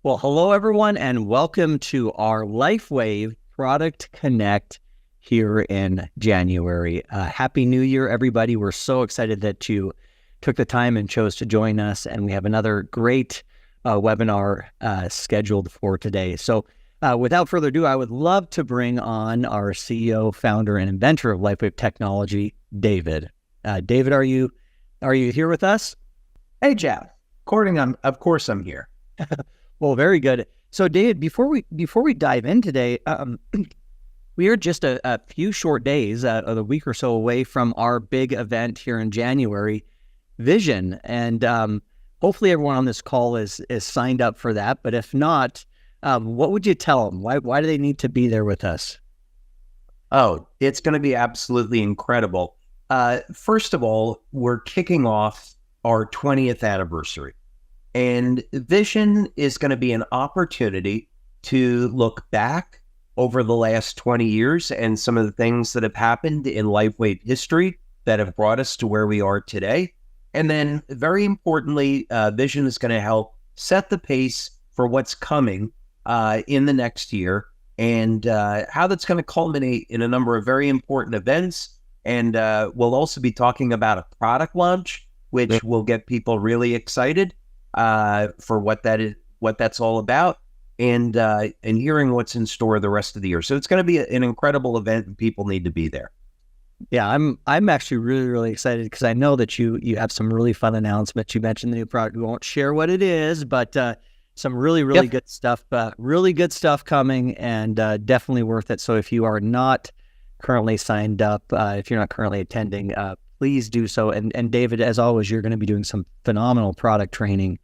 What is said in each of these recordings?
Well, hello, everyone, and welcome to our LifeWave Product Connect here in January. Happy New Year, everybody. We're so excited that you took the time and chose to join us, and we have another great webinar scheduled for today. So without further ado, I would love to bring on our CEO, founder, and inventor of LifeWave Technology, David. David, are you here with us? Hey, Jeff. Of course I'm here. Well, very good. So, David, before we dive in today, we are just a few short days, a week or so away from our big event here in January, Vision, and hopefully everyone on this call is signed up for that. But if not, what would you tell them? Why do they need to be there with us? Oh, it's going to be absolutely incredible. First of all, we're kicking off our 20th anniversary. And Vision is going to be an opportunity to look back over the last 20 years and some of the things that have happened in LifeWave history that have brought us to where we are today. And then, very importantly, Vision is going to help set the pace for what's coming in the next year and how that's going to culminate in a number of very important events. And we'll also be talking about a product launch, which will get people really excited for what that's all about, and hearing what's in store the rest of the year. So it's going to be an incredible event, and people need to be there. Yeah, I'm actually really excited because I know that you have some really fun announcements. You mentioned the new product. We won't share what it is, but some really good stuff. Really good stuff coming, and definitely worth it. So if you are not currently signed up, if you're not currently attending, please do so. And David, as always, you're going to be doing some phenomenal product training,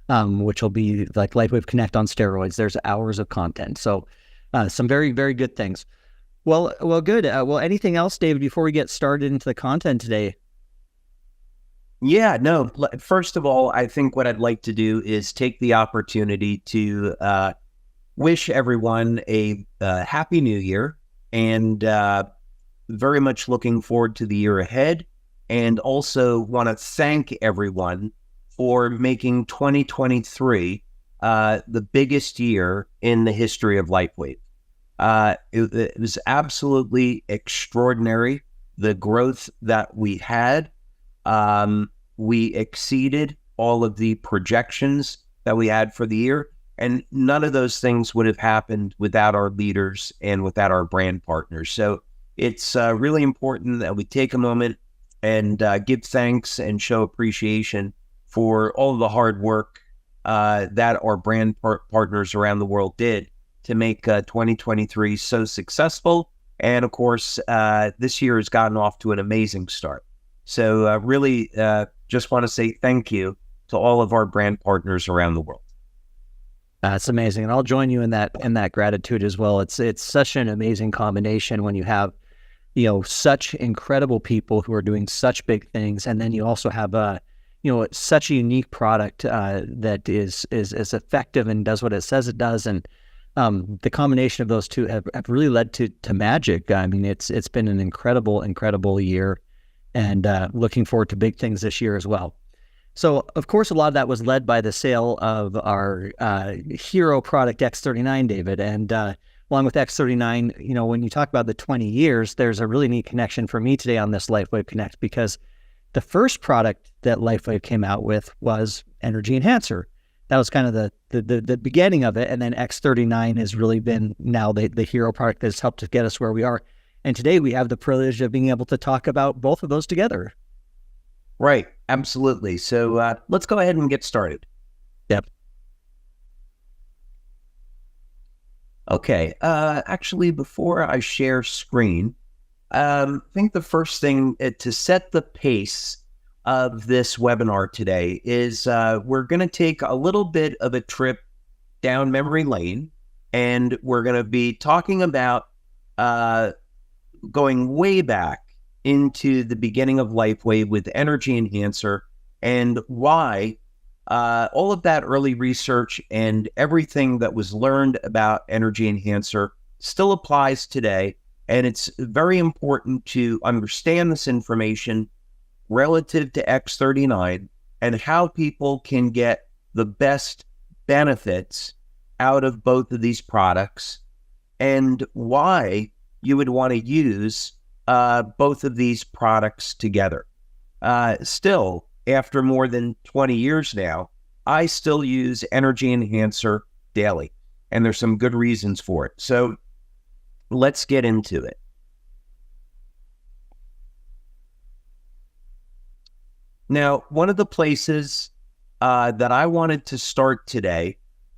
which will be like LifeWave Connect on steroids. There's hours of content. So some very good things. Well, good. Well, anything else, David, before we get started into the content today? Yeah, no. First of all, I think what I'd like to do is take the opportunity to wish everyone a happy new year, and very much looking forward to the year ahead. And also want to thank everyone for making 2023 the biggest year in the history of LifeWave. It was absolutely extraordinary, the growth that we had. We exceeded all of the projections that we had for the year, and none of those things would have happened without our leaders and without our brand partners. So it's really important that we take a moment and give thanks and show appreciation for all of the hard work that our brand partners around the world did to make 2023 so successful. And of course, this year has gotten off to an amazing start. So really just want to say thank you to all of our brand partners around the world. That's amazing. And I'll join you in that gratitude as well. It's such an amazing combination when you have such incredible people who are doing such big things, and then you also have such a unique product that is effective and does what it says it does, and the combination of those two have really led to magic. I mean, it's been an incredible year, and looking forward to big things this year as well. So, of course, a lot of that was led by the sale of our hero product X39, David, and along with X39, when you talk about the 20 years, there's a really neat connection for me today on this LifeWave Connect, because the first product that LifeWave came out with was Energy Enhancer. That was kind of the beginning of it, and then X39 has really been now the hero product that's helped to get us where we are. And today we have the privilege of being able to talk about both of those together. Right, absolutely. So let's go ahead and get started. Yep. Okay, actually, before I share screen, I think the first thing to set the pace of this webinar today is we're going to take a little bit of a trip down memory lane, and we're going to be talking about going way back into the beginning of LifeWave with Energy Enhancer, and why all of that early research and everything that was learned about Energy Enhancer still applies today. And it's very important to understand this information relative to X39 and how people can get the best benefits out of both of these products and why you would want to use both of these products together. Still, after more than 20 years now, I still use Energy Enhancer daily, and there's some good reasons for it. So let's get into it. Now, one of the places that I wanted to start today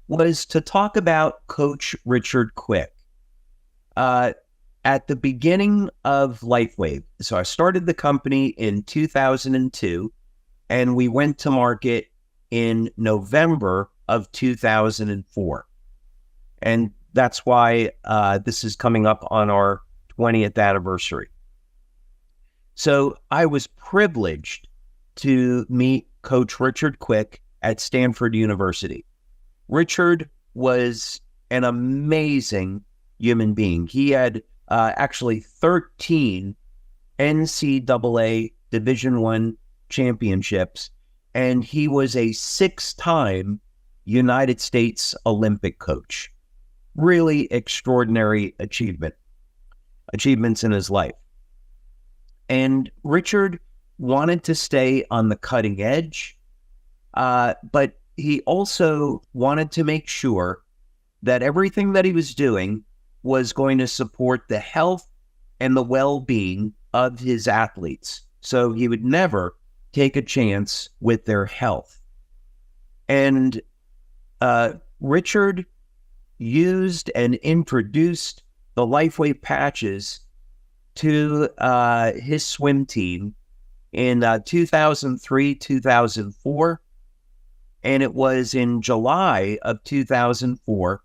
was to talk about Coach Richard Quick. At the beginning of LifeWave, so I started the company in 2002, and we went to market in November of 2004. And that's why this is coming up on our 20th anniversary. So I was privileged to meet Coach Richard Quick at Stanford University. Richard was an amazing human being. He had actually 13 NCAA Division I championships, and he was a 6-time United States Olympic coach. Really extraordinary achievements in his life. And Richard wanted to stay on the cutting edge, but he also wanted to make sure that everything that he was doing was going to support the health and the well-being of his athletes. So he would never take a chance with their health. And Richard used and introduced the LifeWave patches to his swim team in 2003, 2004. And it was in July of 2004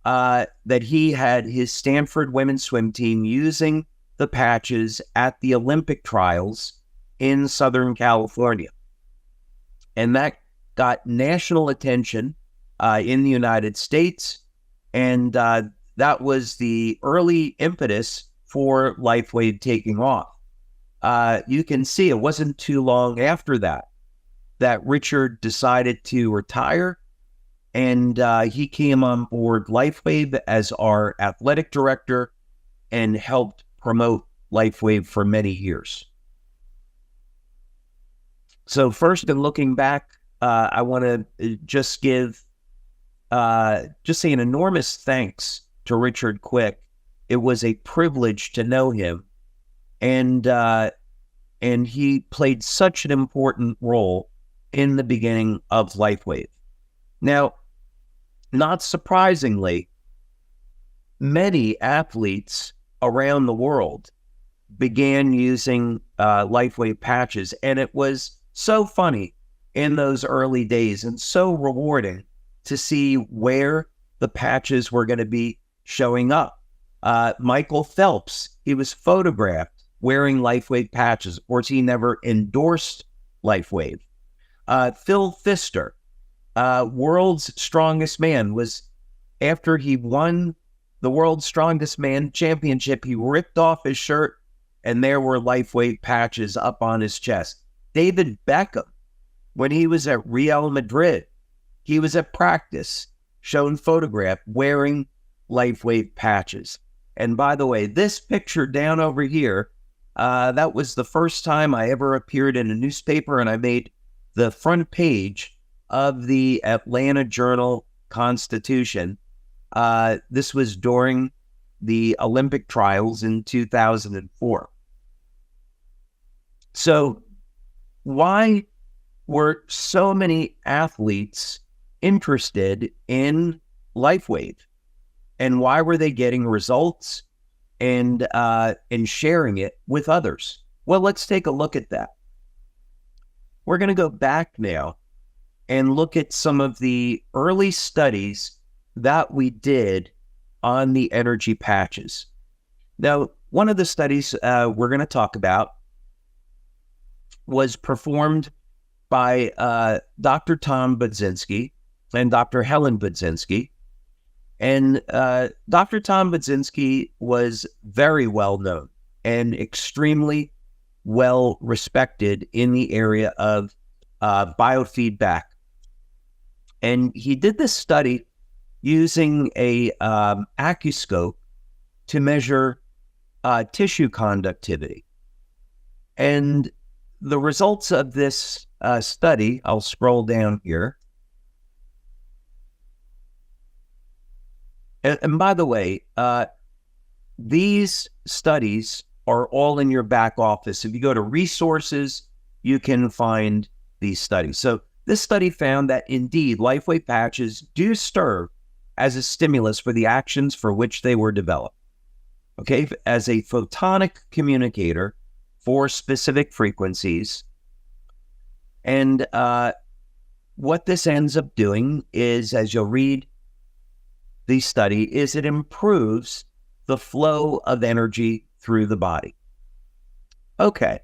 that he had his Stanford women's swim team using the patches at the Olympic trials in Southern California. And that got national attention in the United States. And that was the early impetus for LifeWave taking off. You can see it wasn't too long after that Richard decided to retire, and he came on board LifeWave as our athletic director and helped promote LifeWave for many years. So first, in looking back, I want to just say an enormous thanks to Richard Quick. It was a privilege to know him, and he played such an important role in the beginning of LifeWave. Now, not surprisingly, many athletes around the world began using LifeWave patches, and it was so funny in those early days and so rewarding to see where the patches were going to be showing up. Michael Phelps, he was photographed wearing LifeWave patches. Of course, he never endorsed LifeWave. Phil Pfister, world's strongest man, was after he won the World's Strongest Man Championship, he ripped off his shirt and there were LifeWave patches up on his chest. David Beckham, when he was at Real Madrid, he was at practice, shown photograph wearing LifeWave patches. And by the way, this picture down over here, that was the first time I ever appeared in a newspaper, and I made the front page of the Atlanta Journal-Constitution. This was during the Olympic trials in 2004. So why were so many athletes interested in LifeWave? And why were they getting results and sharing it with others? Well, let's take a look at that. We're going to go back now and look at some of the early studies that we did on the energy patches. Now, one of the studies we're going to talk about was performed by Dr. Tom Budzinski and Dr. Helen Budzinski. And Dr. Tom Budzinski was very well known and extremely well respected in the area of biofeedback. And he did this study using a accuscope to measure tissue conductivity. And the results of this study, I'll scroll down here. And by the way, these studies are all in your back office. If you go to resources, you can find these studies. So this study found that indeed LifeWave patches do serve as a stimulus for the actions for which they were developed. Okay, as a photonic communicator for specific frequencies. And what this ends up doing is, as you'll read the study, is it improves the flow of energy through the body. Okay,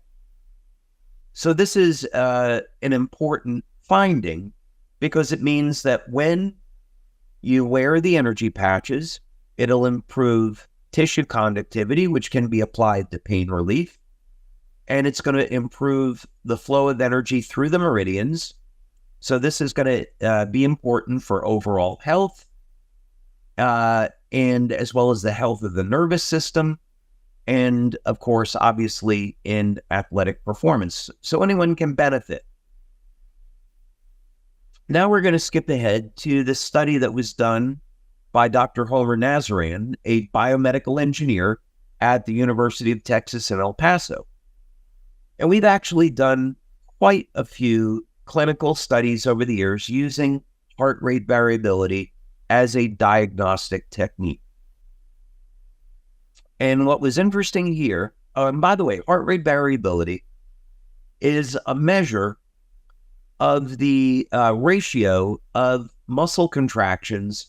so this is an important finding because it means that when you wear the energy patches, it'll improve tissue conductivity, which can be applied to pain relief, and it's going to improve the flow of energy through the meridians. So this is going to be important for overall health, and as well as the health of the nervous system, and of course, obviously, in athletic performance. So anyone can benefit. Now we're going to skip ahead to the study that was done by Dr. Homer Nazarian, a biomedical engineer at the University of Texas in El Paso. And we've actually done quite a few clinical studies over the years using heart rate variability as a diagnostic technique. And what was interesting here, and by the way, heart rate variability is a measure of the ratio of muscle contractions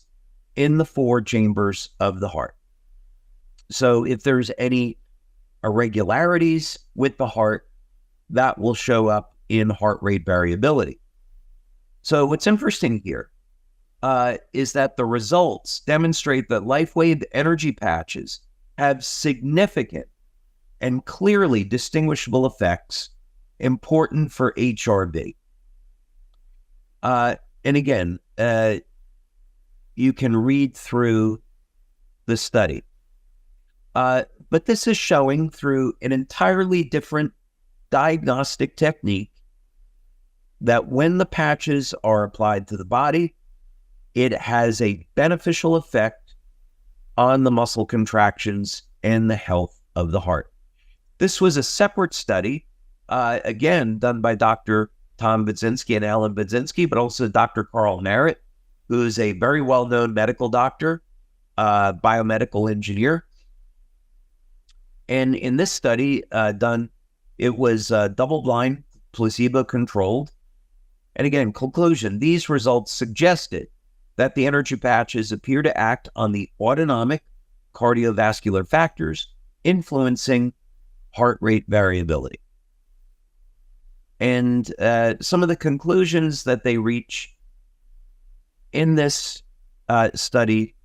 in the four chambers of the heart. So if there's any irregularities with the heart, that will show up in heart rate variability. So what's interesting here is that the results demonstrate that LifeWave energy patches have significant and clearly distinguishable effects important for HRV. And again, you can read through the study. But this is showing through an entirely different diagnostic technique that when the patches are applied to the body, it has a beneficial effect on the muscle contractions and the health of the heart. This was a separate study, again, done by Dr. Tom Budzinski and Alan Budzinski, but also Dr. Carl Merritt, who is a very well-known medical doctor, biomedical engineer. And in this study done, it was double-blind, placebo-controlled. And again, conclusion, these results suggested that the energy patches appear to act on the autonomic cardiovascular factors influencing heart rate variability. And some of the conclusions that they reach in this study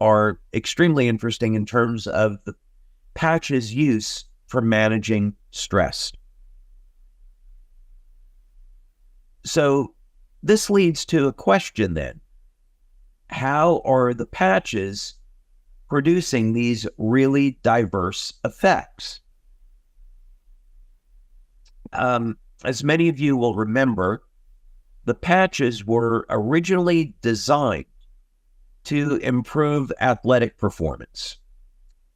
are extremely interesting in terms of the patch's use for managing stress. So this leads to a question then. How are the patches producing these really diverse effects? As many of you will remember, the patches were originally designed to improve athletic performance,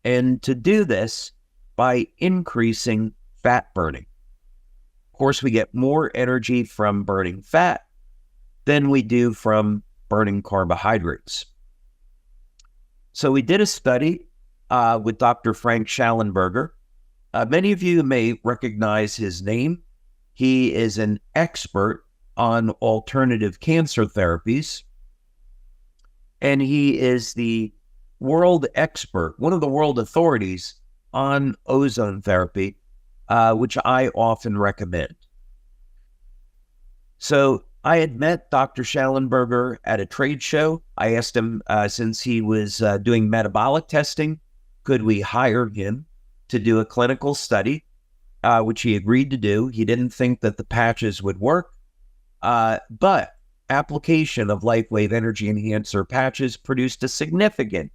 and to do this by increasing fat burning. Of course, we get more energy from burning fat than we do from burning carbohydrates. So we did a study with Dr. Frank Schallenberger. Many of you may recognize his name. He is an expert on alternative cancer therapies, and he is the world expert, one of the world authorities on ozone therapy, which I often recommend. So I had met Dr. Schallenberger at a trade show. I asked him, since he was doing metabolic testing, could we hire him to do a clinical study, which he agreed to do. He didn't think that the patches would work. But application of LifeWave energy enhancer patches produced a significant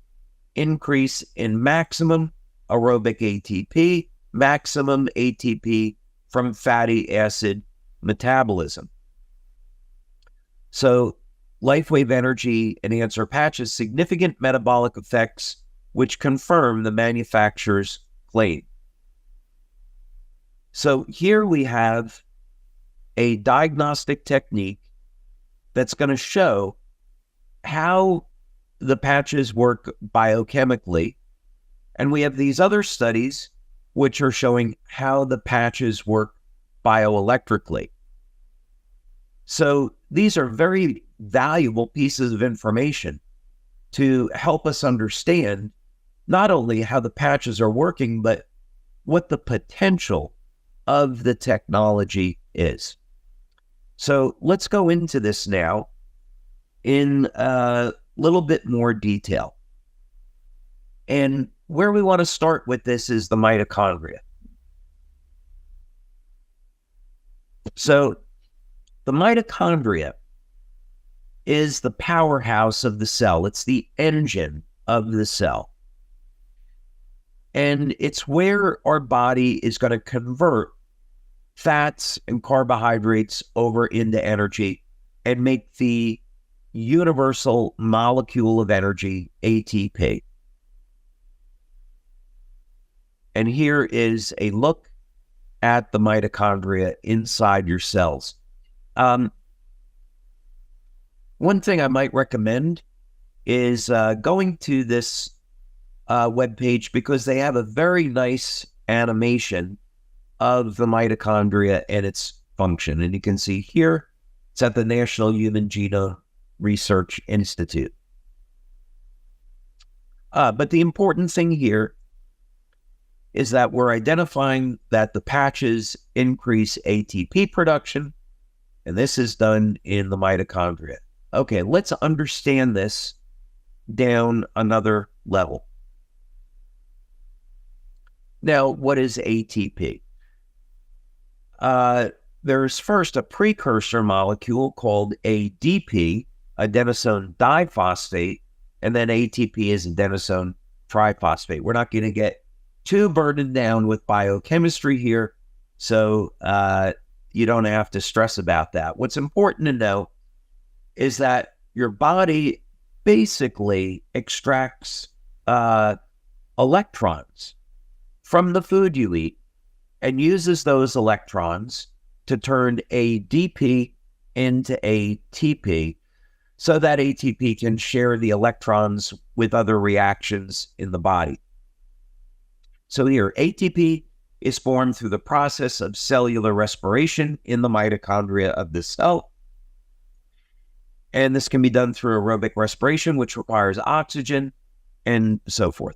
increase in maximum aerobic ATP, maximum ATP from fatty acid metabolism. So LifeWave energy enhancer patches significant metabolic effects which confirm the manufacturer's claim. So here we have a diagnostic technique that's going to show how the patches work biochemically. And we have these other studies which are showing how the patches work bioelectrically. So these are very valuable pieces of information to help us understand not only how the patches are working, but what the potential of the technology is. So let's go into this now in a little bit more detail. And where we want to start with this is the mitochondria. So the mitochondria is the powerhouse of the cell. It's the engine of the cell. And it's where our body is going to convert fats and carbohydrates over into energy and make the universal molecule of energy, ATP. And here is a look at the mitochondria inside your cells. One thing I might recommend is going to this webpage because they have a very nice animation of the mitochondria and its function. And you can see here, it's at the National Human Genome Research Institute. But the important thing here is that we're identifying that the patches increase ATP production, and this is done in the mitochondria. Okay, let's understand this down another level. Now, what is ATP? There's first a precursor molecule called ADP, adenosine diphosphate, and then ATP is adenosine triphosphate. We're not going to get too burdened down with biochemistry here, so you don't have to stress about that. What's important to know is that your body basically extracts electrons from the food you eat and uses those electrons to turn ADP into ATP so that ATP can share the electrons with other reactions in the body. So here, ATP is formed through the process of cellular respiration in the mitochondria of the cell. And this can be done through aerobic respiration, which requires oxygen and so forth.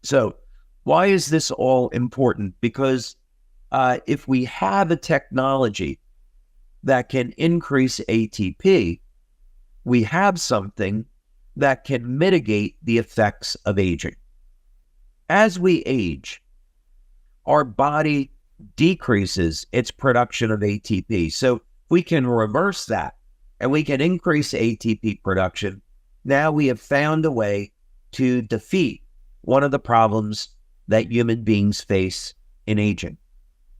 So why is this all important? Because if we have a technology that can increase ATP, we have something that can mitigate the effects of aging. As we age, our body decreases its production of ATP. So we can reverse that and we can increase ATP production. Now we have found a way to defeat one of the problems that human beings face in aging.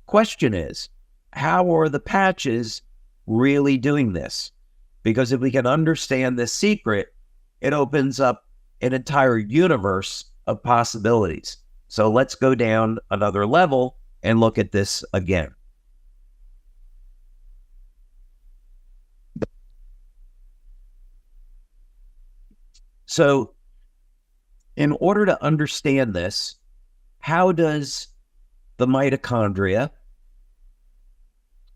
Question is, how are the patches really doing this? Because if we can understand this secret, it opens up an entire universe of possibilities. So let's go down another level and look at this again. So in order to understand this, how does the mitochondria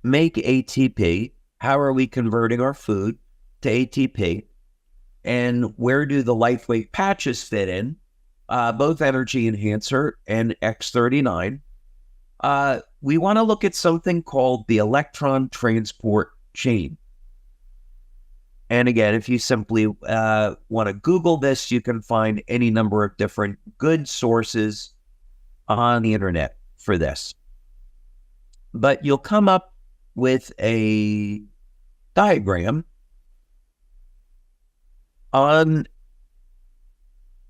make ATP? How are we converting our food to ATP? And where do the LifeWave patches fit in? Both energy enhancer and X39. We want to look at something called the electron transport chain. And again, if you simply want to Google this, you can find any number of different good sources on the internet for this. But you'll come up with a diagram on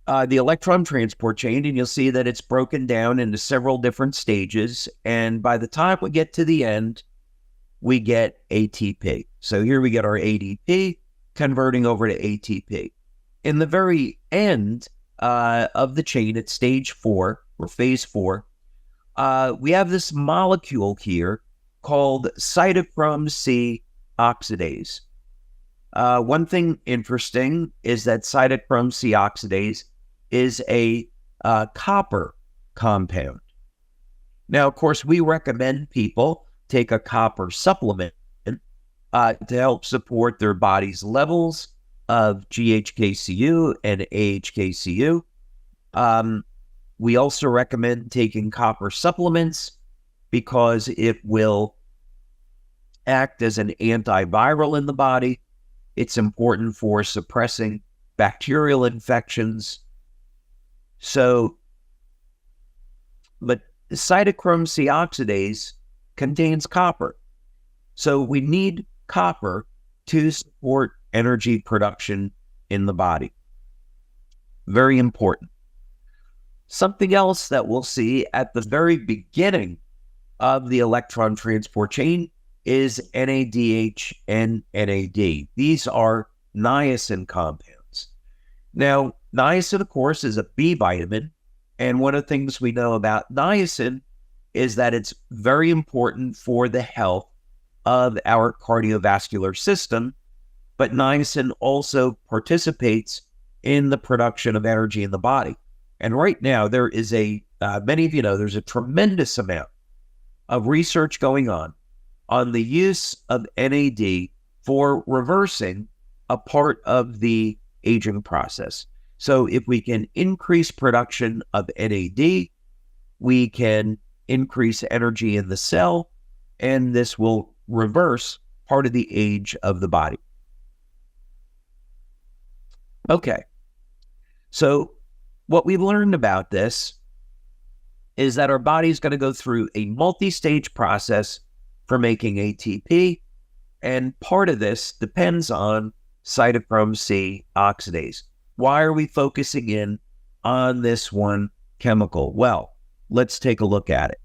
the electron transport chain, and you'll see that it's broken down into several different stages. And by the time we get to the end, we get ATP. So here we get our ADP converting over to ATP. In the very end of the chain at stage 4, or phase 4, we have this molecule here called cytochrome C oxidase. One thing interesting is that cytochrome C oxidase is a copper compound. Now, of course, we recommend people take a copper supplement to help support their body's levels of GHKCU and AHKCU. We also recommend taking copper supplements because it will act as an antiviral in the body. It's important for suppressing bacterial infections. So, but cytochrome C oxidase contains copper. So we need copper to support energy production in the body. Very important. Something else that we'll see at the very beginning of the electron transport chain is NADH and NAD. These are niacin compounds. Now, niacin, of course, is a B vitamin, and one of the things we know about niacin is that it's very important for the health of our cardiovascular system, but niacin also participates in the production of energy in the body. And right now, there is many of you know, there's a tremendous amount of research going on the use of NAD for reversing a part of the aging process. So if we can increase production of NAD, we can increase energy in the cell, and this will reverse part of the age of the body. Okay, so what we've learned about this is that our body is going to go through a multi-stage process for making ATP, and part of this depends on cytochrome C oxidase. Why are we focusing in on this one chemical? Well, let's take a look at it.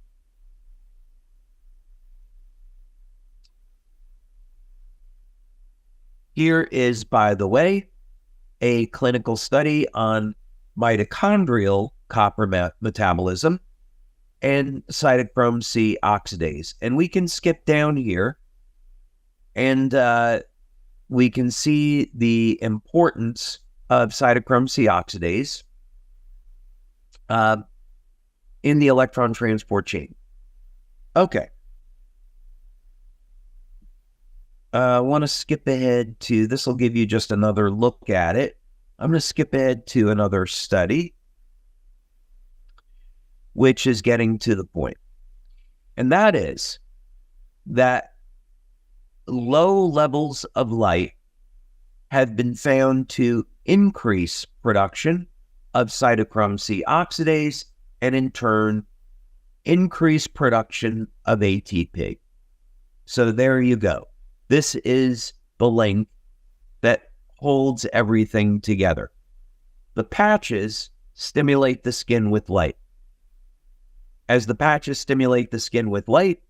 Here is, by the way, a clinical study on mitochondrial copper metabolism and cytochrome C oxidase. And we can skip down here and we can see the importance of cytochrome C oxidase in the electron transport chain. Okay. I want to skip ahead to, this will give you just another look at it. I'm going to skip ahead to another study, which is getting to the point. And that is that low levels of light have been found to increase production of cytochrome C oxidase and in turn increase production of ATP. So there you go. This is the link that holds everything together. The patches stimulate the skin with light. As the patches stimulate the skin with light,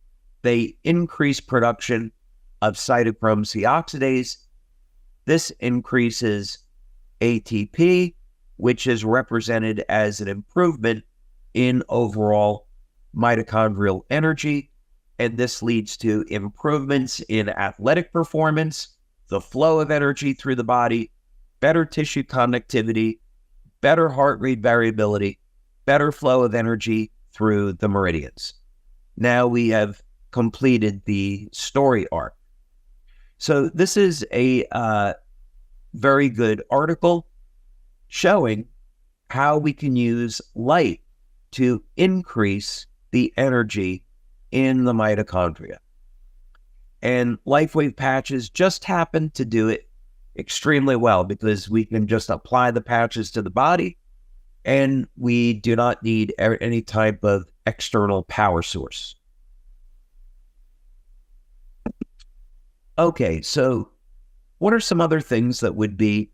they increase production of cytochrome C oxidase. This increases ATP, which is represented as an improvement in overall mitochondrial energy. And this leads to improvements in athletic performance, the flow of energy through the body, better tissue conductivity, better heart rate variability, better flow of energy through the meridians. Now we have completed the story arc. So this is a very good article showing how we can use light to increase the energy in the mitochondria. And LifeWave patches just happen to do it extremely well because we can just apply the patches to the body and we do not need any type of external power source. Okay, so what are some other things that would be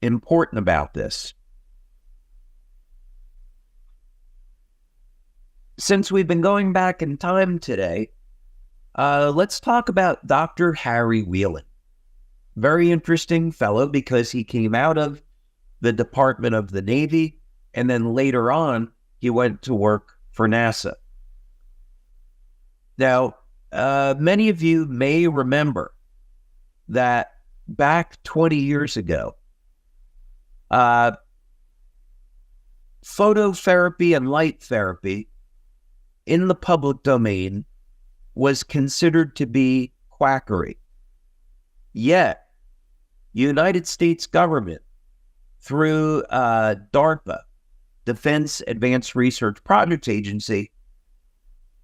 important about this? Since we've been going back in time today, let's talk about Dr. Harry Whelan. Very interesting fellow because he came out of the Department of the Navy, and then later on, he went to work for NASA. Now, many of you may remember that back 20 years ago, phototherapy and light therapy in the public domain was considered to be quackery. Yet, United States government, through DARPA, Defense Advanced Research Projects Agency,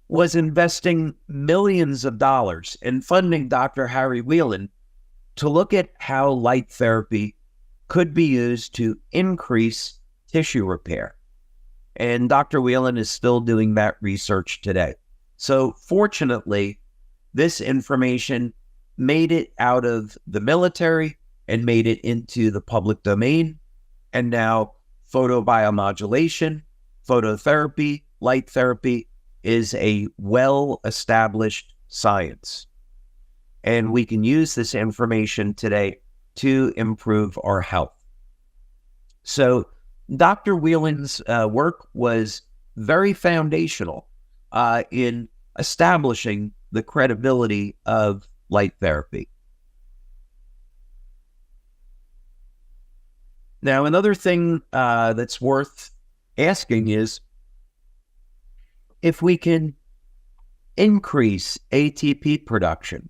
was investing millions of dollars in funding Dr. Harry Whelan to look at how light therapy could be used to increase tissue repair. And Dr. Whelan is still doing that research today. So fortunately, this information made it out of the military and made it into the public domain. And now photobiomodulation, phototherapy, light therapy is a well-established science. And we can use this information today to improve our health. So Dr. Whelan's work was very foundational in establishing the credibility of light therapy. Now, another thing that's worth asking is if we can increase ATP production.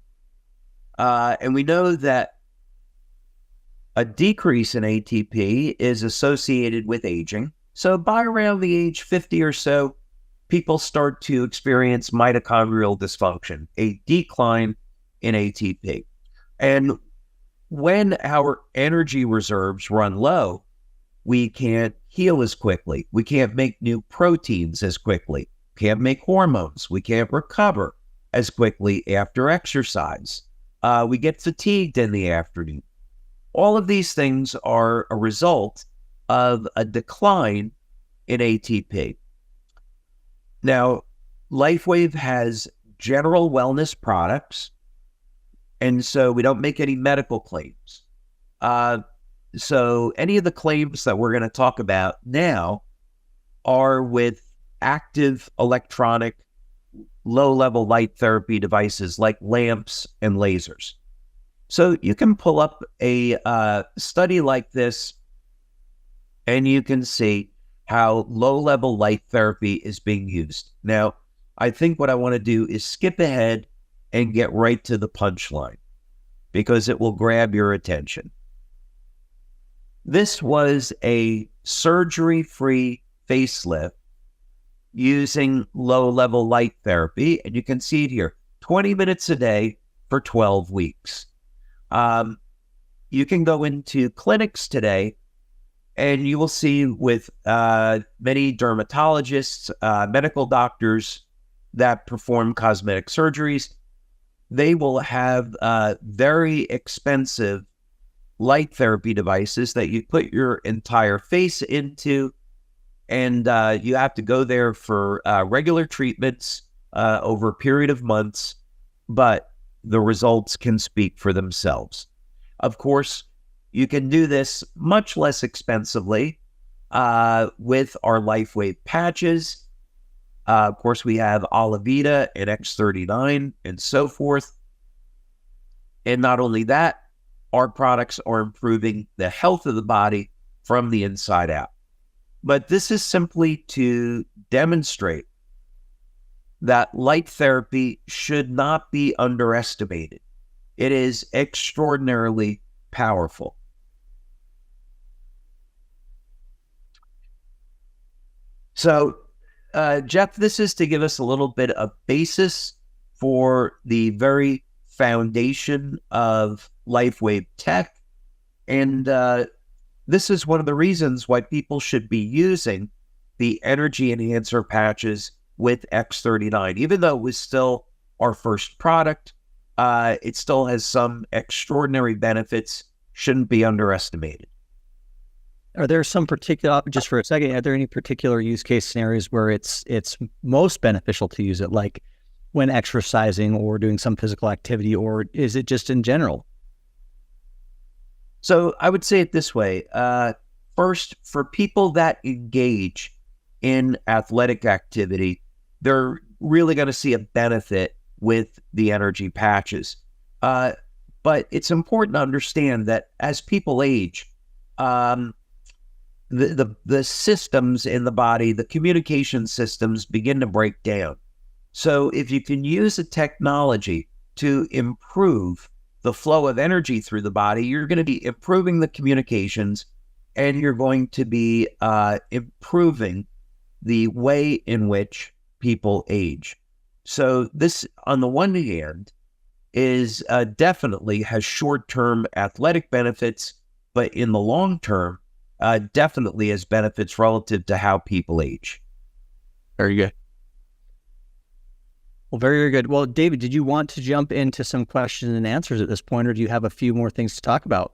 And we know that a decrease in ATP is associated with aging. So by around the age 50 or so, people start to experience mitochondrial dysfunction, a decline in ATP. And when our energy reserves run low, we can't heal as quickly. We can't make new proteins as quickly. Can't make hormones. We can't recover as quickly after exercise. We get fatigued in the afternoon. All of these things are a result of a decline in ATP. Now, LifeWave has general wellness products, and so we don't make any medical claims. So any of the claims that we're going to talk about now are with active electronic low-level light therapy devices like lamps and lasers. So you can pull up a study like this and you can see how low-level light therapy is being used. Now, I think what I want to do is skip ahead and get right to the punchline because it will grab your attention. This was a surgery-free facelift using low-level light therapy, and you can see it here, 20 minutes a day for 12 weeks. You can go into clinics today, and you will see with many dermatologists, medical doctors that perform cosmetic surgeries, they will have very expensive light therapy devices that you put your entire face into, and you have to go there for regular treatments over a period of months, but the results can speak for themselves. Of course, you can do this much less expensively with our LifeWave patches. Of course, we have Alavita and X39 and so forth. And not only that, our products are improving the health of the body from the inside out. But this is simply to demonstrate that light therapy should not be underestimated. It is extraordinarily powerful. So, Jeff, this is to give us a little bit of basis for the very foundation of LifeWave tech. And this is one of the reasons why people should be using the energy enhancer patches with X39. Even though it was still our first product, it still has some extraordinary benefits, shouldn't be underestimated. Are there some particular, just for a second, are there any particular use case scenarios where it's most beneficial to use it, like when exercising or doing some physical activity, or is it just in general? So I would say it this way. First, for people that engage in athletic activity, they're really going to see a benefit with the energy patches. But it's important to understand that as people age, the systems in the body, the communication systems begin to break down. So if you can use a technology to improve the flow of energy through the body, you're going to be improving the communications, and you're going to be improving the way in which people age. So this, on the one hand, is definitely has short-term athletic benefits, but in the long term, definitely has benefits relative to how people age. Very good. Well, very, very good. Well, David, did you want to jump into some questions and answers at this point, or do you have a few more things to talk about?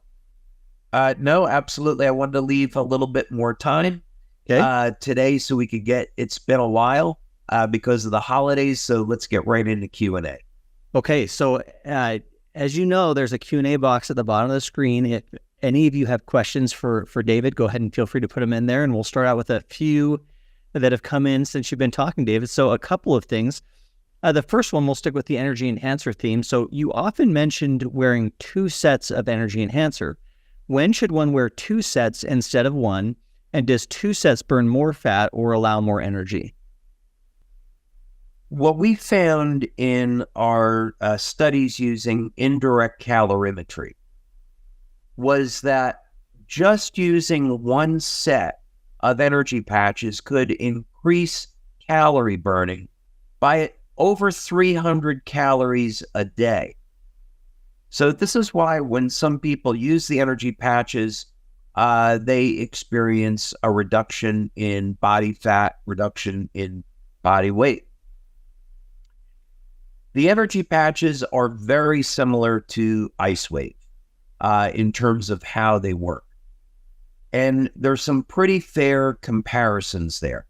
No, absolutely. I wanted to leave a little bit more time today so we could get, it's been a while because of the holidays, so let's get right into Q&A. Okay, so as you know, there's a Q&A box at the bottom of the screen. If any of you have questions for David, go ahead and feel free to put them in there, and we'll start out with a few that have come in since you've been talking, David. So a couple of things. The first one, we'll stick with the energy enhancer theme. So you often mentioned wearing 2 sets of energy enhancer. When should one wear 2 sets instead of 1? And does 2 sets burn more fat or allow more energy? What we found in our studies using indirect calorimetry was that just using 1 set of energy patches could increase calorie burning by over 300 calories a day. So this is why when some people use the energy patches, they experience a reduction in body fat, reduction in body weight. The energy patches are very similar to LifeWave in terms of how they work. And there's some pretty fair comparisons there.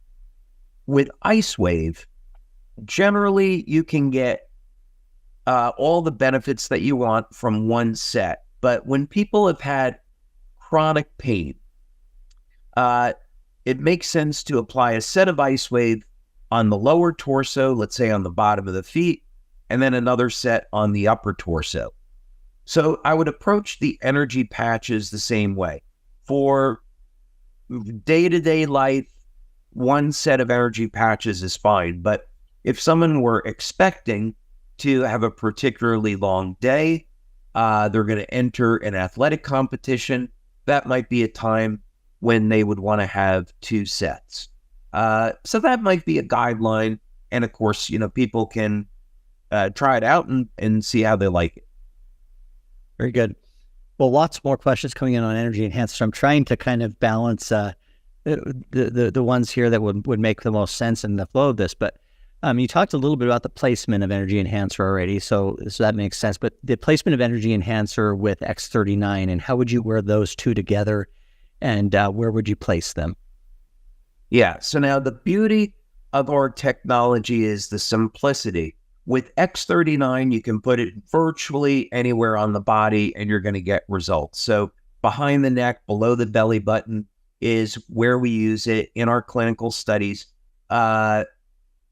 With LifeWave, generally you can get all the benefits that you want from 1 set. But when people have had chronic pain, it makes sense to apply a set of LifeWave on the lower torso, let's say on the bottom of the feet, and then another set on the upper torso. So I would approach the energy patches the same way. For day-to-day life, 1 set of energy patches is fine. But if someone were expecting to have a particularly long day, they're going to enter an athletic competition, that might be a time when they would want to have 2 sets. So that might be a guideline. And of course, people can try it out and see how they like it. Very good. Well, lots more questions coming in on energy enhancer. So I'm trying to kind of balance the ones here that would make the most sense in the flow of this. But you talked a little bit about the placement of energy enhancer already, so that makes sense. But the placement of energy enhancer with X39, and how would you wear those 2 together, and where would you place them? Yeah, so now the beauty of our technology is the simplicity. With X39, you can put it virtually anywhere on the body and you're going to get results. So behind the neck, below the belly button is where we use it in our clinical studies, but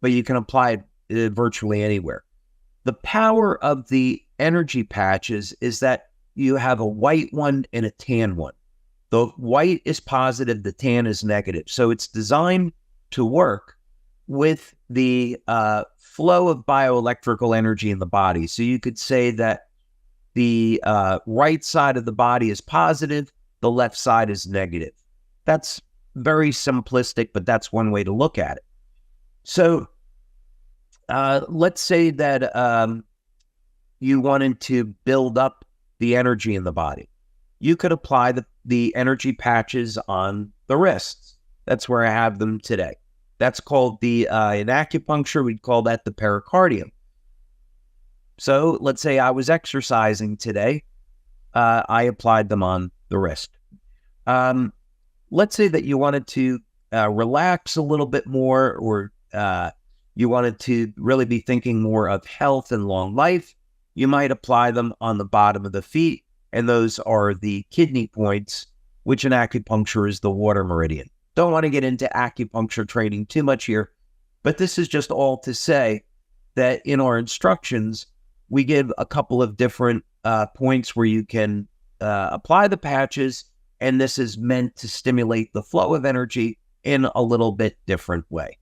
you can apply it virtually anywhere. The power of the energy patches is that you have a white one and a tan one. The white is positive, the tan is negative. So it's designed to work with the flow of bioelectrical energy in the body. So you could say that the right side of the body is positive, the left side is negative. That's very simplistic, but that's one way to look at it. So let's say that you wanted to build up the energy in the body. You could apply the energy patches on the wrists. That's where I have them today. That's called in acupuncture, we'd call that the pericardium. So let's say I was exercising today. I applied them on the wrist. Let's say that you wanted to relax a little bit more, or you wanted to really be thinking more of health and long life. You might apply them on the bottom of the feet, and those are the kidney points, which in acupuncture is the water meridian. Don't want to get into acupuncture training too much here, but this is just all to say that in our instructions, we give a couple of different points where you can apply the patches, and this is meant to stimulate the flow of energy in a little bit different way.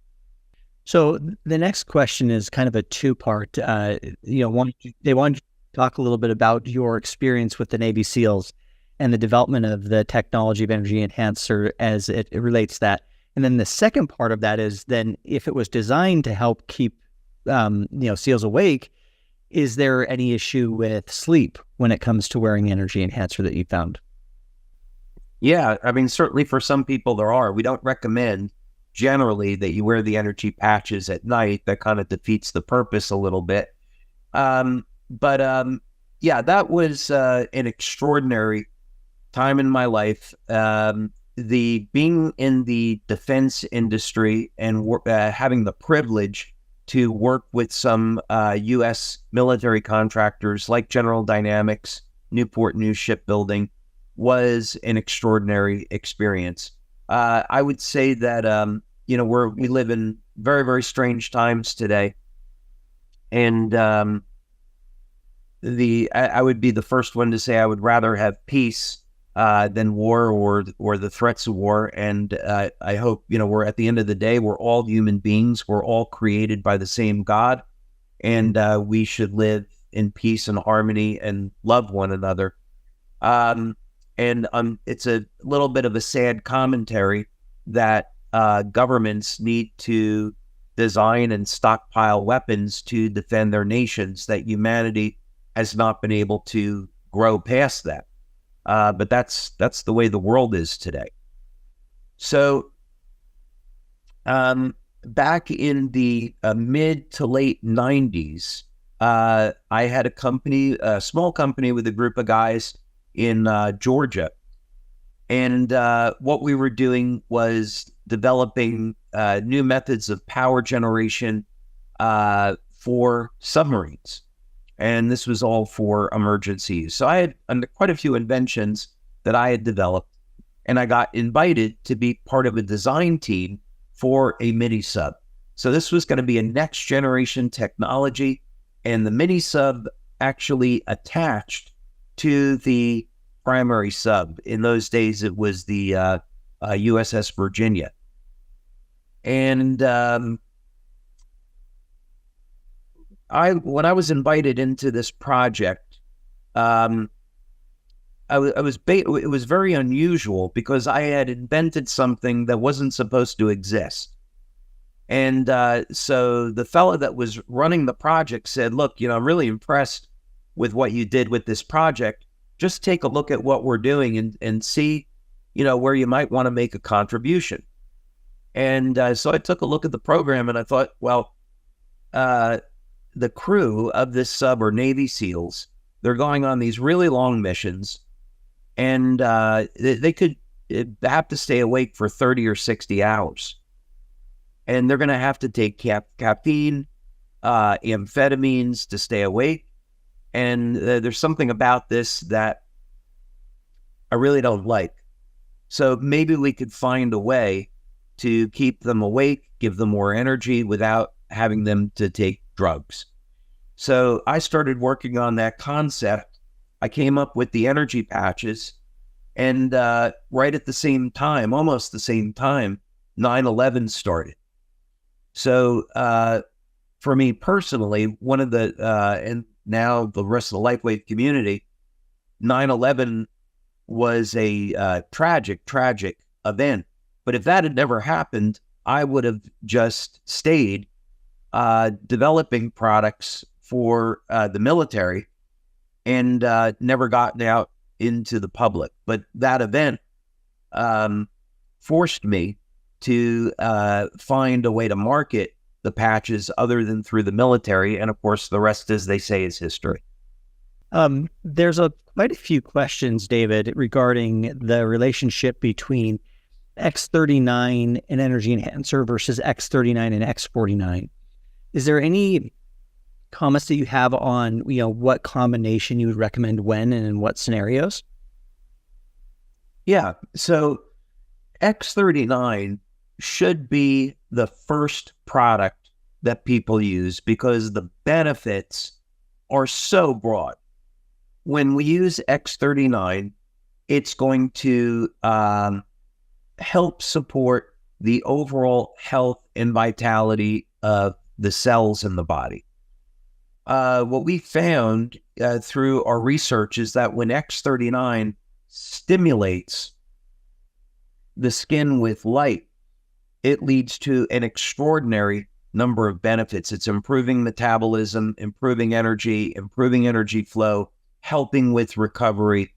So the next question is kind of a two-part. They want to talk a little bit about your experience with the Navy SEALs and the development of the technology of energy enhancer as it relates to that. And then the second part of that is then if it was designed to help keep SEALs awake, is there any issue with sleep when it comes to wearing energy enhancer that you found? Yeah, I mean, certainly for some people there are. We don't recommend generally that you wear the energy patches at night. That kind of defeats the purpose a little bit. Yeah, that was an extraordinary time in my life. The being in the defense industry and having the privilege to work with some U.S. military contractors like General Dynamics, Newport News Shipbuilding was an extraordinary experience. I would say that we live in very, very strange times today, and I would be the first one to say I would rather have peace than war or the threats of war. And I hope we're at the end of the day, we're all human beings. We're all created by the same God, and we should live in peace and harmony and love one another. It's a little bit of a sad commentary that governments need to design and stockpile weapons to defend their nations, that humanity has not been able to grow past that. But that's the way the world is today. So back in the mid to late 90s, I had a small company with a group of guys in Georgia. And what we were doing was developing new methods of power generation for submarines. And this was all for emergencies. So I had quite a few inventions that I had developed, and I got invited to be part of a design team for a mini sub. So this was going to be a next generation technology, and the mini sub actually attached to the primary sub. In those days, it was the USS Virginia. And when I was invited into this project, it was very unusual because I had invented something that wasn't supposed to exist. And so the fellow that was running the project said, look, I'm really impressed with what you did with this project. Just take a look at what we're doing and see, where you might want to make a contribution. And so I took a look at the program and I thought, well, the crew of this sub are Navy SEALs. They're going on these really long missions, and they could have to stay awake for 30 or 60 hours. And they're going to have to take caffeine, amphetamines to stay awake. And there's something about this that I really don't like. So maybe we could find a way to keep them awake, give them more energy without having them to take drugs. So I started working on that concept. I came up with the energy patches, and right at the same time, almost the same time, 9/11 started. So for me personally, one of the, and now the rest of the LifeWave community, 9/11 was a tragic event. But if that had never happened, I would have just stayed developing products for the military and never gotten out into the public. But that event forced me to find a way to market the patches other than through the military. And of course, the rest, as they say, is history. There's quite a few questions, David, regarding the relationship between X39 and energy enhancer versus X39 and X49. Is there any comments that you have on, what combination you would recommend when and in what scenarios? Yeah. So X39 should be the first product that people use because the benefits are so broad. When we use X39, it's going to help support the overall health and vitality of the cells in the body. What we found through our research is that when X39 stimulates the skin with light, it leads to an extraordinary number of benefits. It's improving metabolism, improving energy flow, helping with recovery,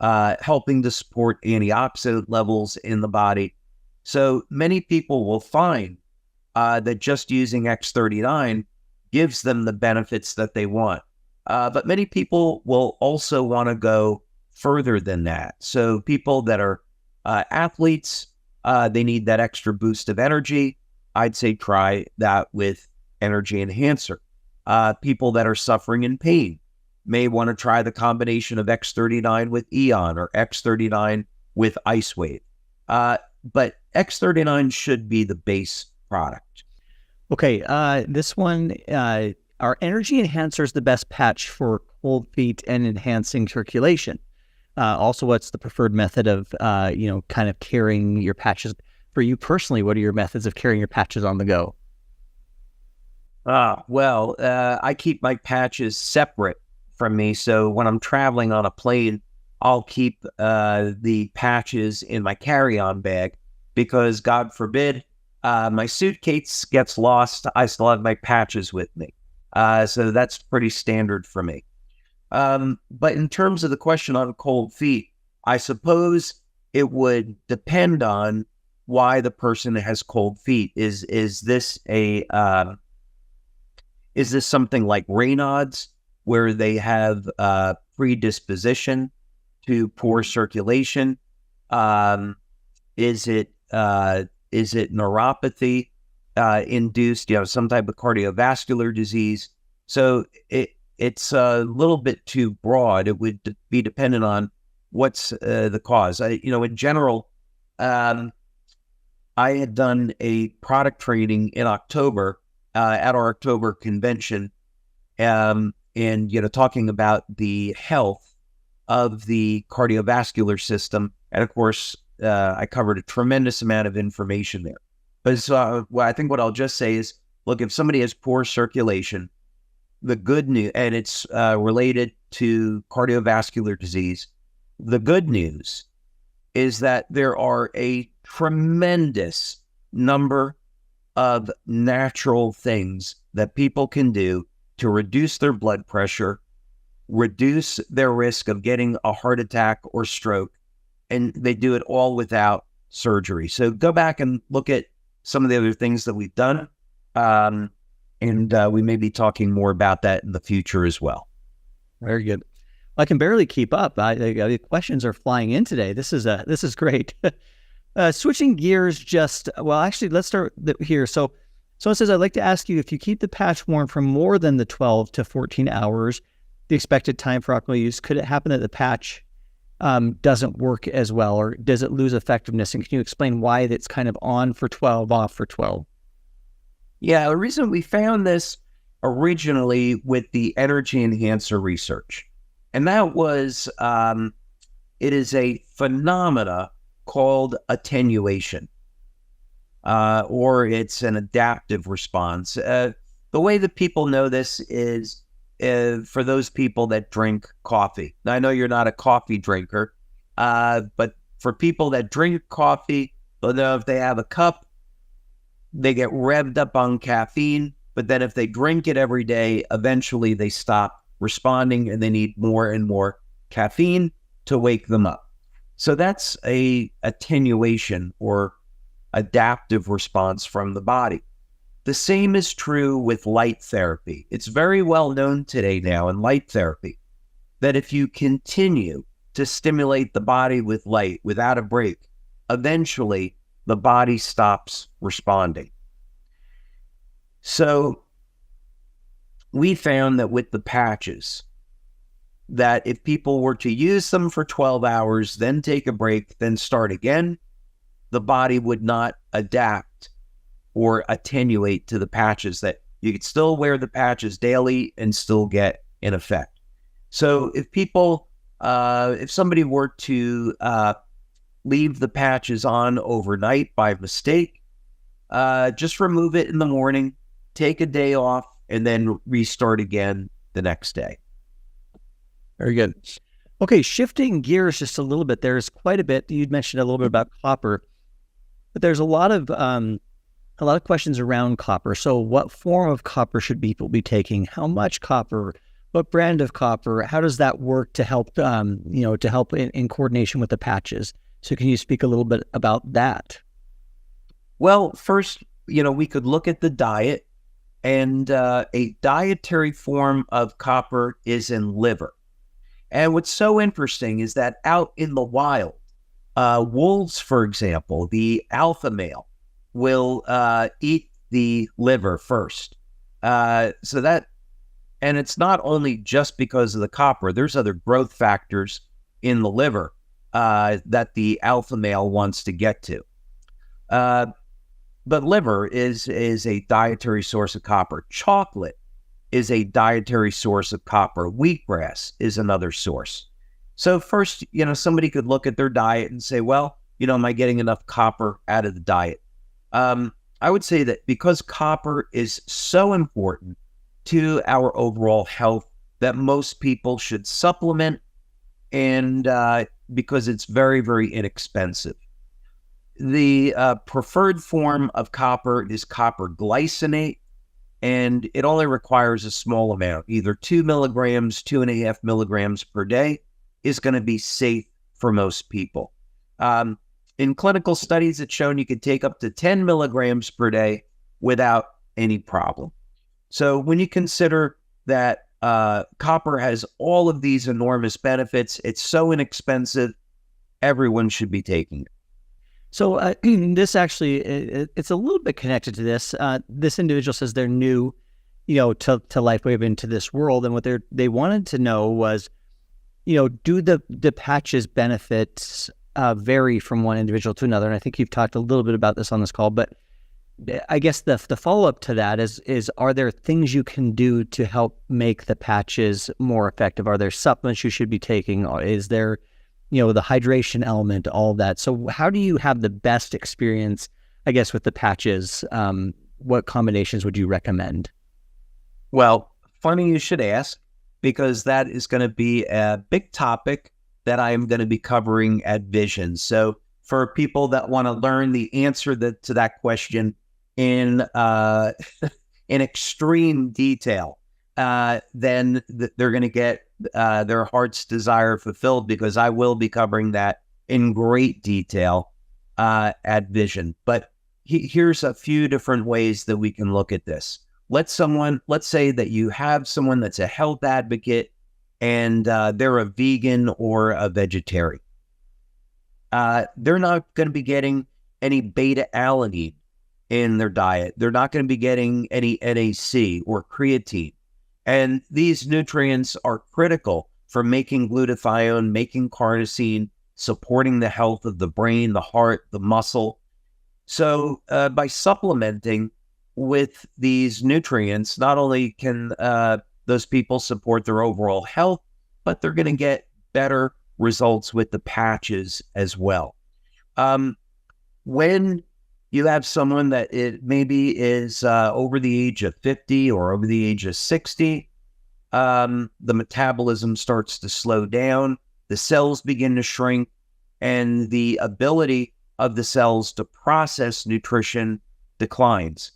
helping to support antioxidant levels in the body. So many people will find that just using X39 gives them the benefits that they want. But many people will also want to go further than that. So people that are athletes, they need that extra boost of energy. I'd say try that with energy enhancer. People that are suffering in pain may want to try the combination of X39 with Eon or X39 with LifeWave. But X39 should be the base product. Okay, this one, are energy enhancers the best patch for cold feet and enhancing circulation? Also, what's the preferred method of, kind of carrying your patches? For you personally, what are your methods of carrying your patches on the go? I keep my patches separate from me. So when I'm traveling on a plane, I'll keep the patches in my carry-on bag because, God forbid, my suitcase gets lost. I still have my patches with me. So that's pretty standard for me. But in terms of the question on cold feet, I suppose it would depend on why the person has cold feet. Is this something like Raynaud's, where they have predisposition to poor circulation? Is it neuropathy induced, some type of cardiovascular disease? So it's a little bit too broad. It would be dependent on what's the cause. In general, I had done a product training in October at our October convention, and talking about the health of the cardiovascular system. And of course, I covered a tremendous amount of information there. But so, I think what I'll just say is, look, if somebody has poor circulation, the good news, and it's related to cardiovascular disease, the good news is that there are a tremendous number of natural things that people can do to reduce their blood pressure, reduce their risk of getting a heart attack or stroke, and they do it all without surgery. So go back and look at some of the other things that we've done, and we may be talking more about that in the future as well. Very good. I can barely keep up. The questions are flying in today. This is great. Switching gears, actually, let's start here. So someone says, I'd like to ask you, if you keep the patch warm for more than the 12 to 14 hours, the expected time for optimal use, could it happen that the patch doesn't work as well, or does it lose effectiveness? And can you explain why it's kind of on for 12, off for 12? Yeah, the reason we found this originally with the energy enhancer research, and that was, it is a phenomena called attenuation, or it's an adaptive response. The way that people know this is for those people that drink coffee. Now, I know you're not a coffee drinker, but for people that drink coffee, they'll know if they have a cup, they get revved up on caffeine, but then if they drink it every day, eventually they stop responding and they need more and more caffeine to wake them up. So that's a attenuation or adaptive response from the body. The same is true with light therapy. It's very well known today now in light therapy that if you continue to stimulate the body with light without a break, eventually the body stops responding. So we found that with the patches, that if people were to use them for 12 hours, then take a break, then start again, the body would not adapt or attenuate to the patches, that you could still wear the patches daily and still get an effect. So if people, if somebody were to leave the patches on overnight by mistake, just remove it in the morning, take a day off, and then restart again the next day. Very good. Okay, shifting gears just a little bit. There's quite a bit. You'd mentioned a little bit about copper, but there's a lot of questions around copper. So what form of copper should people be taking? How much copper? What brand of copper? How does that work to help, to help in coordination with the patches? So can you speak a little bit about that? Well, first, we could look at the diet, and a dietary form of copper is in liver. And what's so interesting is that out in the wild, wolves, for example, the alpha male will eat the liver first. And it's not only just because of the copper. There's other growth factors in the liver that the alpha male wants to get to. But liver is a dietary source of copper. Chocolate is a dietary source of copper. Wheatgrass is another source. So first, somebody could look at their diet and say, well, am I getting enough copper out of the diet? I would say that because copper is so important to our overall health, that most people should supplement, and because it's very, very inexpensive. The preferred form of copper is copper glycinate, and it only requires a small amount, either 2 milligrams, 2.5 milligrams per day is going to be safe for most people. In clinical studies, it's shown you could take up to 10 milligrams per day without any problem. So when you consider that copper has all of these enormous benefits, it's so inexpensive, everyone should be taking it. So this actually, it's a little bit connected to this. This individual says they're new, to LifeWave, into this world, and what they wanted to know was, do the patches benefits vary from one individual to another? And I think you've talked a little bit about this on this call, but I guess the follow-up to that is are there things you can do to help make the patches more effective? Are there supplements you should be taking? Is there the hydration element, all of that? So how do you have the best experience, I guess, with the patches? What combinations would you recommend? Well, funny you should ask, because that is going to be a big topic that I'm going to be covering at Vision. So for people that want to learn the answer to that question in extreme detail, then they're going to get their heart's desire fulfilled, because I will be covering that in great detail at Vision. But here's a few different ways that we can look at this. Let's say that you have someone that's a health advocate and they're a vegan or a vegetarian. They're not going to be getting any beta-alanine in their diet. They're not going to be getting any NAC or creatine. And these nutrients are critical for making glutathione, making carnosine, supporting the health of the brain, the heart, the muscle. So by supplementing with these nutrients, not only can those people support their overall health, but they're going to get better results with the patches as well. When you have someone that it maybe is over the age of 50 or over the age of 60, the metabolism starts to slow down, the cells begin to shrink, and the ability of the cells to process nutrition declines.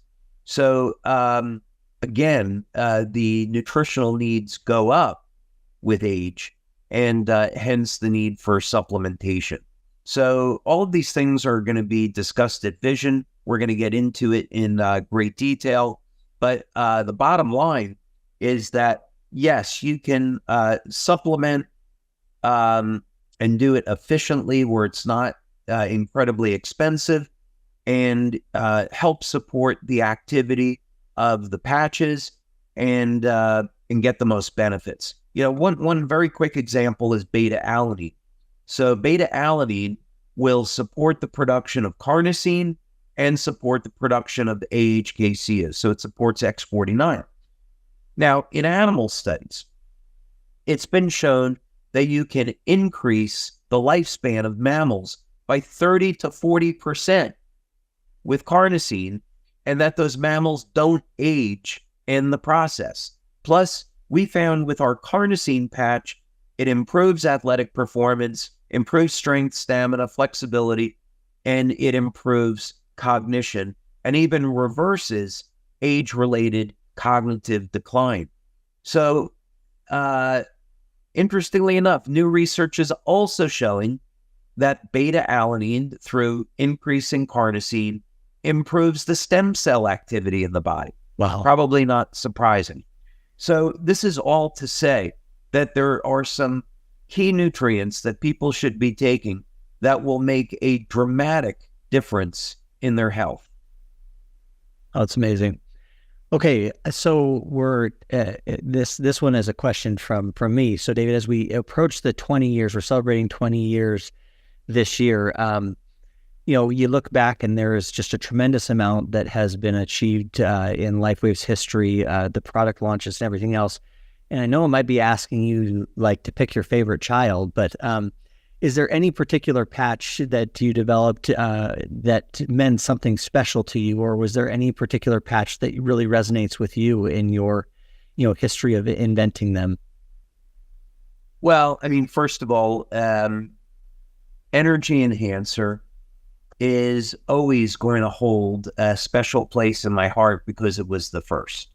So again, the nutritional needs go up with age, and hence the need for supplementation. So all of these things are going to be discussed at Vision. We're going to get into it in great detail. But the bottom line is that, yes, you can supplement and do it efficiently where it's not incredibly expensive, and help support the activity of the patches and get the most benefits. One very quick example is beta-alanine. So beta-alanine will support the production of carnosine and support the production of AHKCs. So it supports X39. Now, in animal studies, it's been shown that you can increase the lifespan of mammals by 30 to 40% with carnosine, and that those mammals don't age in the process. Plus, we found with our carnosine patch, it improves athletic performance, improves strength, stamina, flexibility, and it improves cognition, and even reverses age-related cognitive decline. So, interestingly enough, new research is also showing that beta-alanine, through increasing carnosine, improves the stem cell activity in the body. Wow. Probably not surprising. So this is all to say that there are some key nutrients that people should be taking that will make a dramatic difference in their health. Oh, it's amazing. Okay, so we're this one is a question from me. So, David, as we approach the 20 years, we're celebrating 20 years this year. You look back and there is just a tremendous amount that has been achieved in LifeWave's history, the product launches and everything else. And I know I might be asking you to pick your favorite child, but is there any particular patch that you developed that meant something special to you, or was there any particular patch that really resonates with you in your history of inventing them? Well, first of all, Energy Enhancer is always going to hold a special place in my heart because it was the first.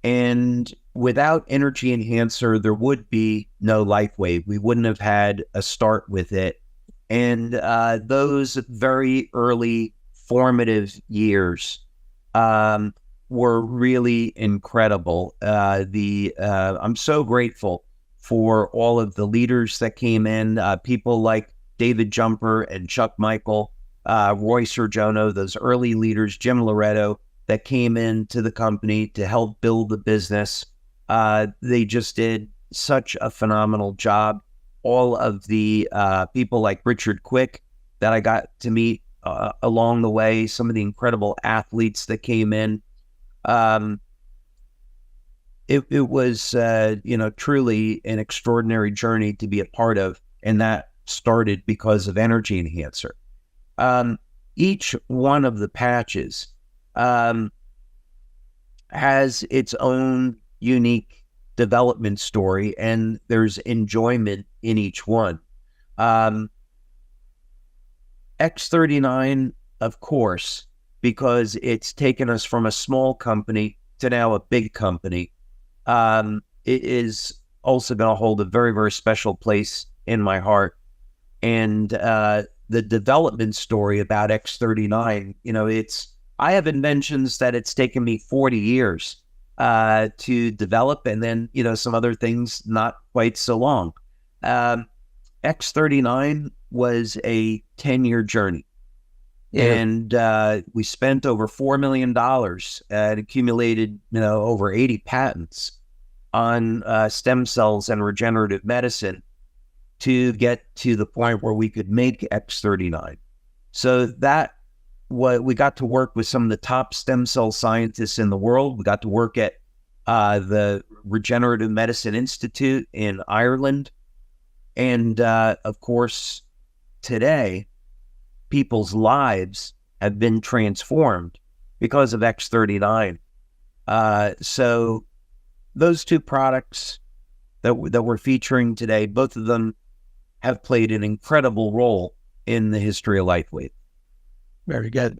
And without Energy Enhancer, there would be no LifeWave. We wouldn't have had a start with it. And those very early formative years were really incredible. I'm so grateful for all of the leaders that came in, people like David Jumper and Chuck Michael, Roy Sergiono, those early leaders, Jim Loretto, that came into the company to help build the business. They just did such a phenomenal job. All of the people like Richard Quick that I got to meet along the way, some of the incredible athletes that came in. It was, truly an extraordinary journey to be a part of, and that started because of Energy Enhancer. Each one of the patches has its own unique development story, and there's enjoyment in each one. X39, of course, because it's taken us from a small company to now a big company. It is also going to hold a very, very special place in my heart. And the development story about X39, I have inventions that it's taken me 40 years to develop, and then, some other things not quite so long. X39 was a 10-year journey. Yeah. And we spent over $4 million and accumulated, over 80 patents on stem cells and regenerative medicine to get to the point where we could make X39. So that we got to work with some of the top stem cell scientists in the world. We got to work at the Regenerative Medicine Institute in Ireland. And of course, today, people's lives have been transformed because of X39. So those two products that we're featuring today, both of them have played an incredible role in the history of LifeWave. Very good.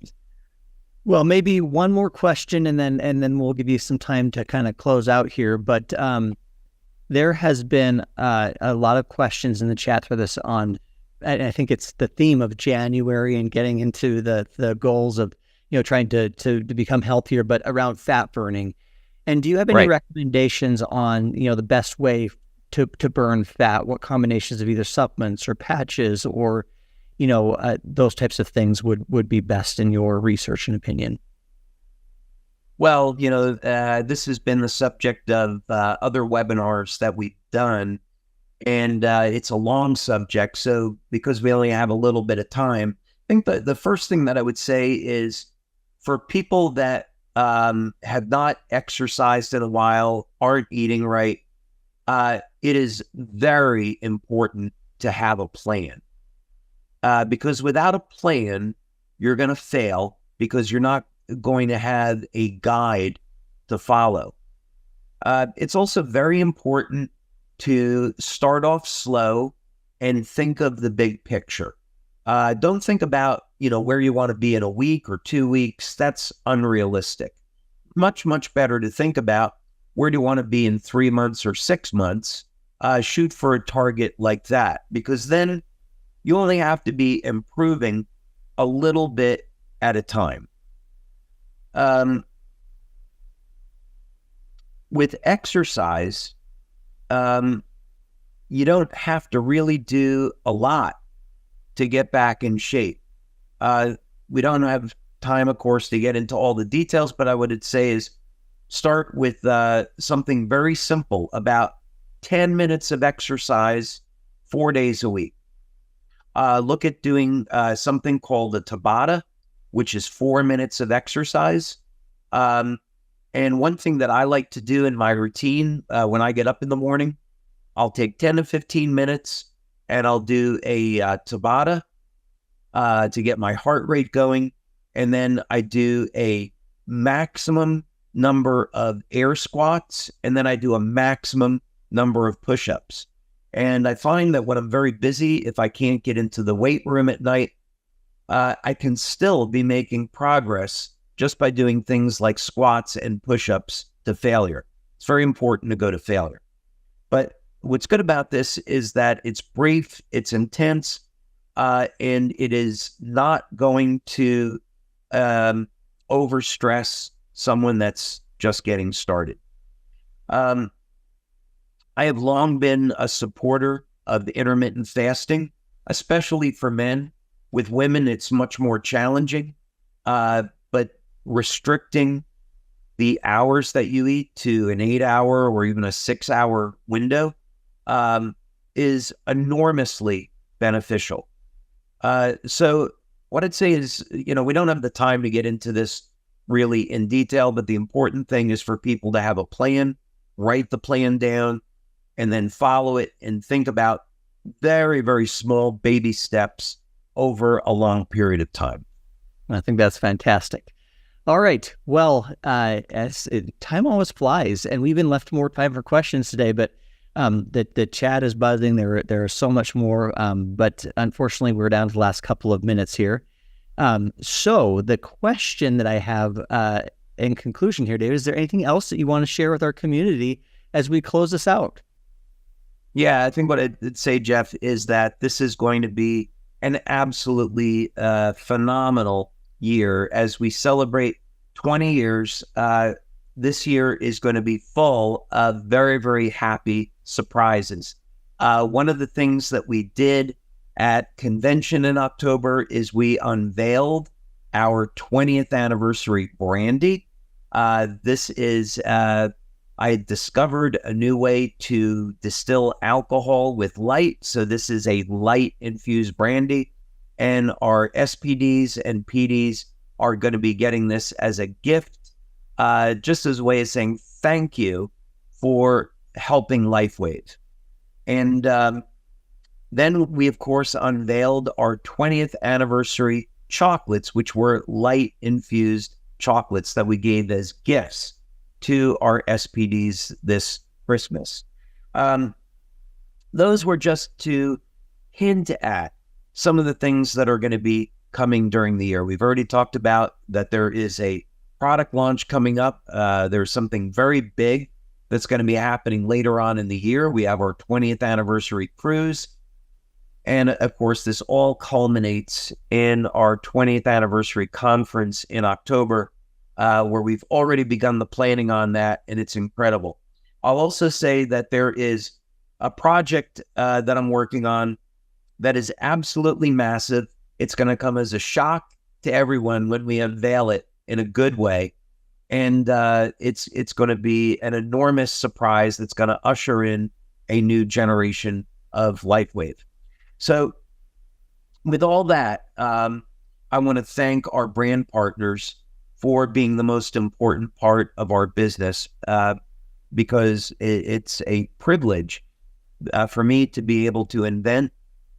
Well, maybe one more question, and then we'll give you some time to kind of close out here. But there has been a lot of questions in the chat for this on, I think it's the theme of January and getting into the goals of trying to become healthier, but around fat burning. And do you have any Right. recommendations on, the best way to burn fat? What combinations of either supplements or patches or, those types of things would be best in your research and opinion? Well, this has been the subject of other webinars that we've done, and it's a long subject. So because we only have a little bit of time, I think the first thing that I would say is for people that have not exercised in a while, aren't eating right, it is very important to have a plan. Because without a plan, you're going to fail because you're not going to have a guide to follow. It's also very important to start off slow and think of the big picture. Don't think about, where you want to be in a week or 2 weeks. That's unrealistic. Much, much better to think about where do you want to be in 3 months or 6 months. Shoot for a target like that, because then you only have to be improving a little bit at a time. With exercise, you don't have to really do a lot to get back in shape. We don't have time, of course, to get into all the details, but I would say is start with something very simple, about 10 minutes of exercise 4 days a week. Look at doing something called a Tabata, which is 4 minutes of exercise. And one thing that I like to do in my routine when I get up in the morning, I'll take 10 to 15 minutes and I'll do a Tabata to get my heart rate going. And then I do a maximum number of air squats, and then I do a maximum number of push-ups. And I find that when I'm very busy, if I can't get into the weight room at night, I can still be making progress just by doing things like squats and push-ups to failure. It's very important to go to failure. But what's good about this is that it's brief, it's intense, and it is not going to overstress someone that's just getting started. I have long been a supporter of the intermittent fasting, especially for men. With women, it's much more challenging, but restricting the hours that you eat to an 8-hour or even a 6-hour window is enormously beneficial. So what I'd say is, we don't have the time to get into this really in detail, but the important thing is for people to have a plan, write the plan down, and then follow it and think about very, very small baby steps over a long period of time. I think that's fantastic. All right. Well, time always flies, and we even left more time for questions today, but the chat is buzzing. There are so much more, but unfortunately, we're down to the last couple of minutes here. So the question that I have in conclusion here, David, is there anything else that you want to share with our community as we close this out? Yeah, I think what I'd say, Jeff, is that this is going to be an absolutely phenomenal year as we celebrate 20 years. This year is going to be full of very, very happy surprises. One of the things that we did at convention in October is we unveiled our 20th anniversary brandy. This is, I discovered a new way to distill alcohol with light. So this is a light infused brandy, and our SPDs and PDs are going to be getting this as a gift, just as a way of saying thank you for helping LifeWave. And then we, of course, unveiled our 20th anniversary chocolates, which were light infused chocolates that we gave as gifts to our SPDs this Christmas. Those were just to hint at some of the things that are going to be coming during the year. We've already talked about that there is a product launch coming up. There's something very big that's going to be happening later on in the year. We have our 20th anniversary cruise. And of course, this all culminates in our 20th anniversary conference in October, where we've already begun the planning on that, and it's incredible. I'll also say that there is a project that I'm working on that is absolutely massive. It's going to come as a shock to everyone when we unveil it in a good way. And it's going to be an enormous surprise that's going to usher in a new generation of LifeWave. So with all that, I want to thank our brand partners for being the most important part of our business, because it's a privilege for me to be able to invent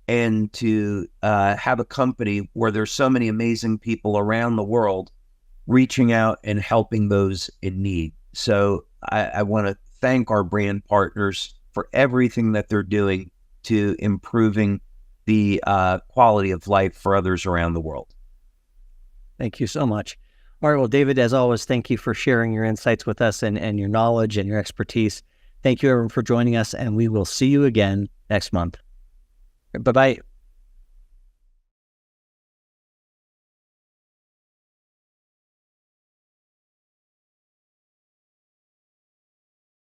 and to have a company where there's so many amazing people around the world reaching out and helping those in need. So I want to thank our brand partners for everything that they're doing to improving the quality of life for others around the world. Thank you so much. All right. Well, David, as always, thank you for sharing your insights with us and your knowledge and your expertise. Thank you, everyone, for joining us, and we will see you again next month. Bye-bye.